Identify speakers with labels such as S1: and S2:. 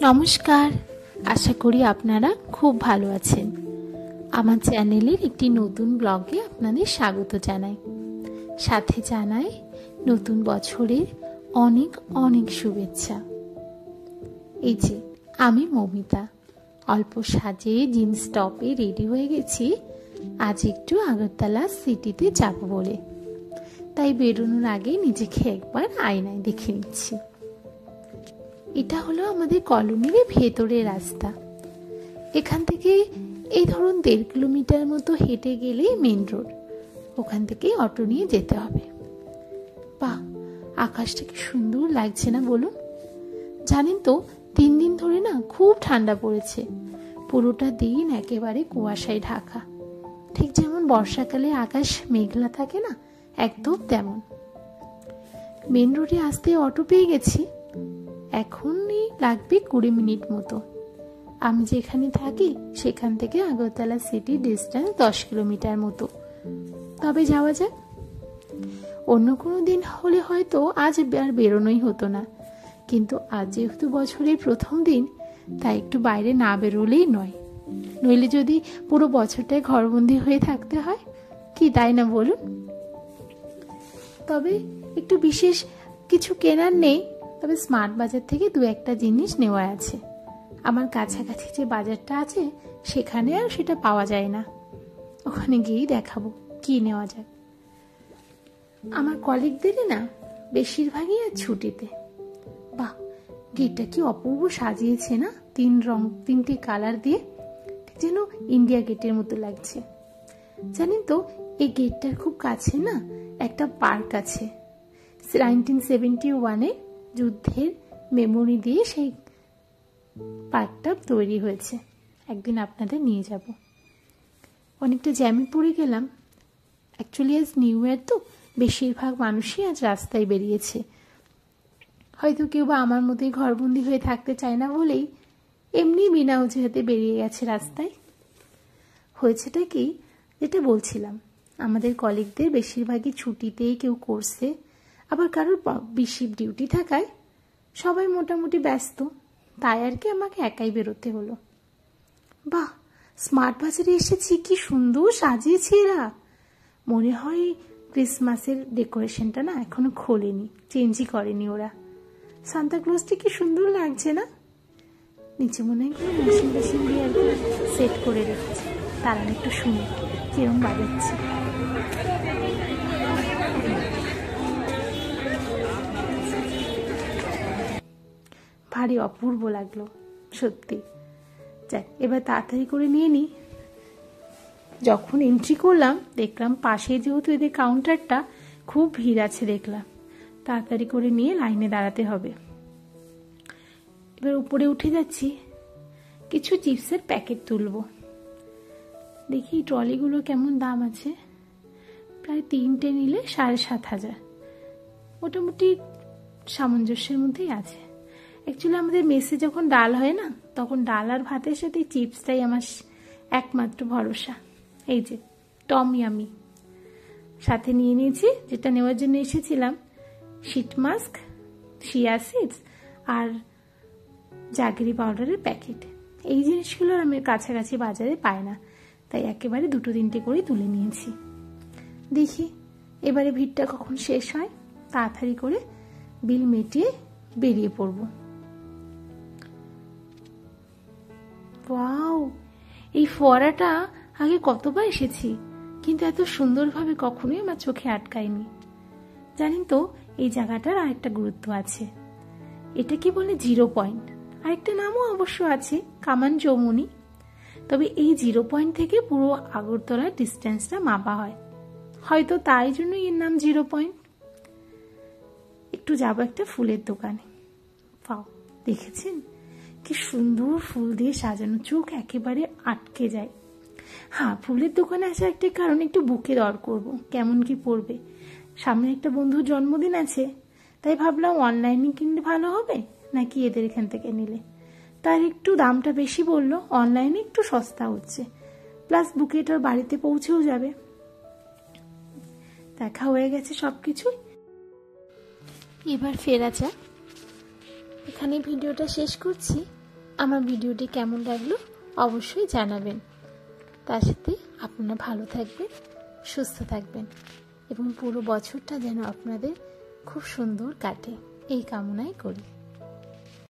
S1: নমস্কার, আশা করি আপনারা খুব ভালো আছেন। আমার চ্যানেলের একটি নতুন ব্লগে আপনাদের স্বাগত জানাই। সাথে জানাই নতুন বছরের অনেক অনেক শুভেচ্ছা। এই যে আমি মমিতা, অল্প সাজে জিন্স টপে রেডি হয়ে গেছি আজ একটু আগরতলা সিটিতে যাব বলে। তাই বেরোনোর আগে নিজেকে একবার আয়নায় দেখে নিচ্ছি। এটা হলো আমাদের কলোনির ভেতরের রাস্তা। এখান থেকে এই ধরুন 1.5 কিলোমিটার মতো হেঁটে গেলেই মেন রোড। ওখান থেকে অটো নিয়ে যেতে হবে। বাহ, আকাশটা কি সুন্দর লাগছে না বলুন? জানেন তো 3 দিন ধরে না খুব ঠান্ডা পড়েছে। পুরোটা দিন একেবারে কুয়াশায় ঢাকা। ঠিক যেমন বর্ষাকালে আকাশ মেঘলা থাকে না, একদম তেমন। মেন রোডে আসতে অটো পেয়ে গেছি। এখনই লাগবে 20 মিনিট মতো। আমি যেখানে থাকি সেখান থেকে আগরতলা সিটি ডিস্টেন্স 10 কিলোমিটার মতো। তবে যাওয়া যায়। অন্য কোনো দিন হলে হয়তো আজ আর বেরোনোই হতো না, কিন্তু আজ যেহেতু বছরের প্রথম দিন, তাই একটু বাইরে না বেরোলেই নয়। নইলে যদি পুরো বছরটায় ঘরবন্দি হয়ে থাকতে হয়, কি তাই না বলুন? তবে একটু বিশেষ কিছু কেনার নেই, তবে স্মার্ট বাজার থেকে 2-1টা জিনিস নেওয়া আছে। আমার কাছাকাছি যে বাজারটা আছে সেখানে আর সেটা পাওয়া যায় না। ওখানে গিয়েই দেখাবো কি নেওয়া যায়। আমার কলিগদেরই না বেশিরভাগই আর ছুটিতে। বাহ, গেটটা কি অপূর্ব সাজিয়েছে না, 3টে কালার দিয়ে, যেন ইন্ডিয়া গেটের মতো লাগছে। জানেন তো এই গেটটার খুব কাছে না একটা পার্ক আছে। 1971-এ যুদ্ধের মেমোরি দিয়ে সেই পার্কটা তৈরি হয়েছে। একদিন আপনাদের নিয়ে যাব। অনেকটা জ্যামে পড়ে গেলাম। অ্যাকচুয়ালি আজ নিউ ইয়ার, তো বেশিরভাগ মানুষই আজ রাস্তায় বেরিয়েছে। হয়তো কেউ বা আমার মতোই ঘরবন্দি হয়ে থাকতে চায় না বলেই এমনি বিনা অজুহাতে বেরিয়ে গেছে রাস্তায়। হয়েছেটা কি, যেটা বলছিলাম, আমাদের কলিগদের বেশিরভাগই ছুটিতে, কেউ কোর্সে, আবার কারোর বিশিপ ডিউটি থাকায় সবাই মোটামুটি ব্যস্ত। তাই আর কি আমাকে একাই বেরোতে হলো। বাহ, স্মার্ট বাজারে এসেছি, কি সুন্দর সাজিয়েছে এরা। মনে হয় ক্রিসমাসের ডেকোরেশনটা না এখনো খোলেনি, চেঞ্জই করেনি ওরা। সান্তাক্লজটি কি সুন্দর লাগছে না? নিচে মনে হয় কোনো মেশিন দিয়ে আর কি সেট করে রেখেছে। তার আমি একটু শুনি কিরম বাজাচ্ছে। ভারী অপূর্ব লাগলো সত্যি। যাক, এবার তাড়াতাড়ি করে নিয়ে নিই। যখন এন্ট্রি করলাম দেখলাম পাশে যেহেতু এদের কাউন্টারটা, খুব ভিড় আছে দেখলাম। তাড়াতাড়ি করে নিয়ে লাইনে দাঁড়াতে হবে। এবার উপরে উঠে যাচ্ছি, কিছু চিপসের প্যাকেট তুলবো। দেখি ট্রলিগুলো কেমন দাম আছে। প্রায় 3টে নিলে 7,500। মোটামুটি সামঞ্জস্যের মধ্যেই আছে। অ্যাকচুয়ালি আমাদের মেসে যখন ডাল হয় না, তখন ডাল আর ভাতের সাথে চিপসটাই আমার একমাত্র ভরসা। এই যে টম ইয়ামি সাথে নিয়ে নিয়েছি, যেটা নেওয়ার জন্য এসেছিলাম। শীট মাস্ক, শিয়া সিডস আর জাগরি পাউডারের প্যাকেট। এই জিনিসগুলো আমি কাছাকাছি বাজারে পাই না, তাই একেবারে 2-3টে করে তুলে নিয়েছি। দেখি এবারে ভিড়টা কখন শেষ হয়, তাড়াতাড়ি করে বিল মেটিয়ে বেরিয়ে পড়ব। ওয়াও, এই ফোয়ারাটা আগে কতবার এসেছি, কিন্তু এত সুন্দরভাবে কখনোই আমার চোখে আটকায়নি। জানেন তো এই জায়গাটার আরেকটা গুরুত্ব আছে। এটা কি বলে 0 পয়েন্ট। আরেকটা নামও অবশ্য আছে, কামান চৌমুনি। তবে এই 0 পয়েন্ট থেকে পুরো আগরতলার ডিস্টেন্সটা মাপা হয়, হয়তো তাই জন্য এর নাম 0 পয়েন্ট। একটু যাবো একটা ফুলের দোকানে। পাও, দেখেছেন কি সুন্দর ফুল দিয়ে সাজানো, চোখ একেবারে আটকে যায়। হ্যাঁ, ফুলের দোকানে আসার একটা কারণ, একটু বুকে দর করবো কেমন কি পড়বে। সামনে একটা বন্ধুর জন্মদিন আছে, তাই ভাবলাম অনলাইনে কিনলে ভালো হবে নাকি এদের এখান থেকে নিলে। তার একটু দামটা বেশি বললো, অনলাইনে একটু সস্তা হচ্ছে, প্লাস বুকেটার বাড়িতে পৌঁছেও যাবে। দেখা হয়ে গেছে সবকিছু। এবার ফেরা যাক। এখানে ভিডিওটা শেষ করছি। আমার ভিডিওটি কেমন লাগলো অবশ্যই জানাবেন। তার সাথে আপনারা ভালো থাকবেন, সুস্থ থাকবেন এবং পুরো বছরটা যেন আপনাদের খুব সুন্দর কাটে এই কামনাই করি।